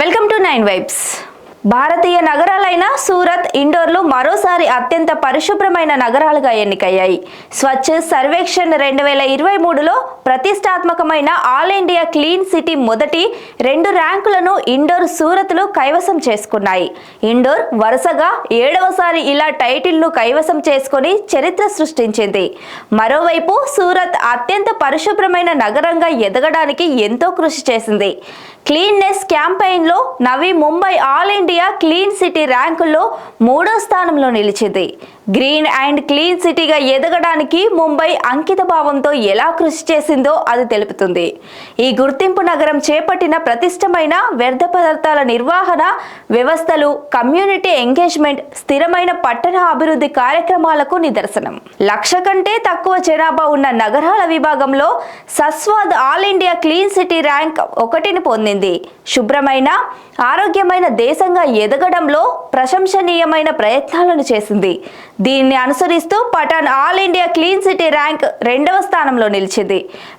Welcome to 9 vibes. భారతీయ నగరాలైన సూరత్, ఇండోర్లు మరోసారి అత్యంత పరిశుభ్రమైన నగరాలుగా ఎన్నికయ్యాయి. స్వచ్ఛ సర్వేక్షణ్ 2023లో ప్రతిష్టాత్మకమైన ఆల్ ఇండియా క్లీన్ సిటీ మొదటి 2 ర్యాంకులను ఇండోర్, సూరత్లు కైవసం చేసుకున్నాయి. ఇండోర్ వరుసగా 7వసారి ఇలా టైటిల్ను కైవసం చేసుకుని చరిత్ర సృష్టించింది. మరోవైపు సూరత్ అత్యంత పరిశుభ్రమైన నగరంగా ఎదగడానికి ఎంతో కృషి చేసింది. క్లీన్నెస్ క్యాంపెయిన్లో Navi Mumbai all India clean city ర్యాంకుల్లో 3వ స్థానంలో నిలిచింది. గ్రీన్ అండ్ క్లీన్ సిటీగా ఎదగడానికి ముంబై అంకిత భావంతో ఎలా కృషి చేసిందో అది తెలుపుతుంది. ఈ గుర్తింపు నగరం చేపట్టిన ప్రతిష్టమైన వ్యర్థ పదార్థాల నిర్వహణ వ్యవస్థలు, కమ్యూనిటీ ఎంగేజ్మెంట్, స్థిరమైన పట్టణ అభివృద్ధి కార్యక్రమాలకు నిదర్శనం. 1,00,000 కంటే తక్కువ జనాభా ఉన్న నగరాల విభాగంలో Saswad all India clean city rank 1ని పొందింది. శుభ్రమైన, ఆరోగ్యమైన దేశంగా ఎదగడంలో ప్రశంసనీయమైన ప్రయత్నాలను చేసింది. దీన్ని అనుసరిస్తూ Patan all India clean city rank 2వ స్థానంలో నిలిచింది.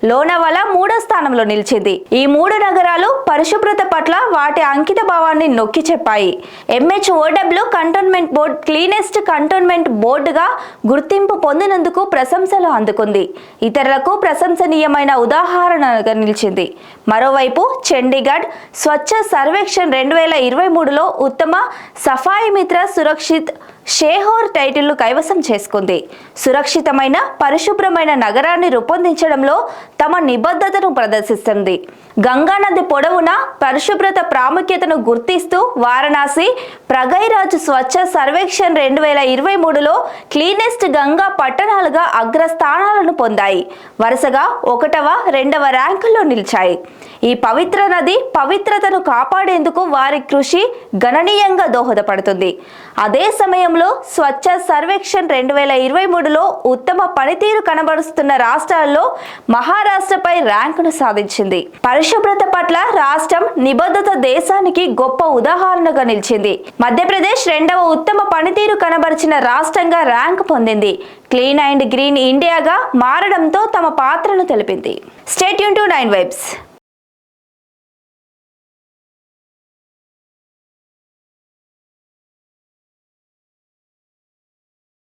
లోనావాలా 3వ స్థానంలో నిలిచింది. ఈ 3 నగరాలు పరిశుభ్రత పట్ల వాటి అంకిత భావాన్ని నొక్కి చెప్పాయి. MHOW cantonment board cleanest cantonment బోర్డుగా గుర్తింపు పొందినందుకు ప్రశంసలు అందుకుంది. ఇతరులకు ప్రశంసనీయమైన ఉదాహరణగా నిలిచింది. మరోవైపు చండీగఢ్ స్వచ్ఛ సర్వేక్షణ్ 2023లో ఉత్తమ సఫాయి మిత్ర సురక్షిత్ షేహోర్ టైటిల్ను కైవసం చేసుకుంది. సురక్షితమైన, పరిశుభ్రమైన నగరాన్ని రూపొందించడంలో తమ నిబద్ధతను ప్రదర్శిస్తుంది. గంగా నది పొడవునా పరిశుభ్రత ప్రాముఖ్యతను గుర్తిస్తూ వారణాసి, ప్రగైరాజ్ స్వచ్ఛ సర్వేక్షణ్ 2023లో క్లీనెస్ట్ గంగా పట్టణాలుగా అగ్రస్థానాలను పొందాయి. వరుసగా 1వ, 2వ ర్యాంకుల్లో నిలిచాయి. ఈ పవిత్ర నది పవిత్రతను కాపాడేందుకు వారి కృషి గణనీయంగా దోహదపడుతుంది. అదే సమయంలో స్వచ్ఛ సర్వేక్షణ్ 2023లో ఉత్తమ పనితీరు కనబరుస్తున్న రాష్ట్రాల్లో మహారాష్ట్రపై ర్యాంకును సాధించింది. పరిశుభ్రత పట్ల రాష్ట్రం నిబద్ధత దేశానికి గొప్ప ఉదాహరణగా నిలిచింది. మధ్యప్రదేశ్ 2వ ఉత్తమ పనితీరు కనబరిచిన రాష్ట్రంగా ర్యాంకు పొందింది. క్లీన్ అండ్ గ్రీన్ ఇండియాగా మారడంతో తమ పాత్రను తెలిపింది. Stay tune to 9 vibes.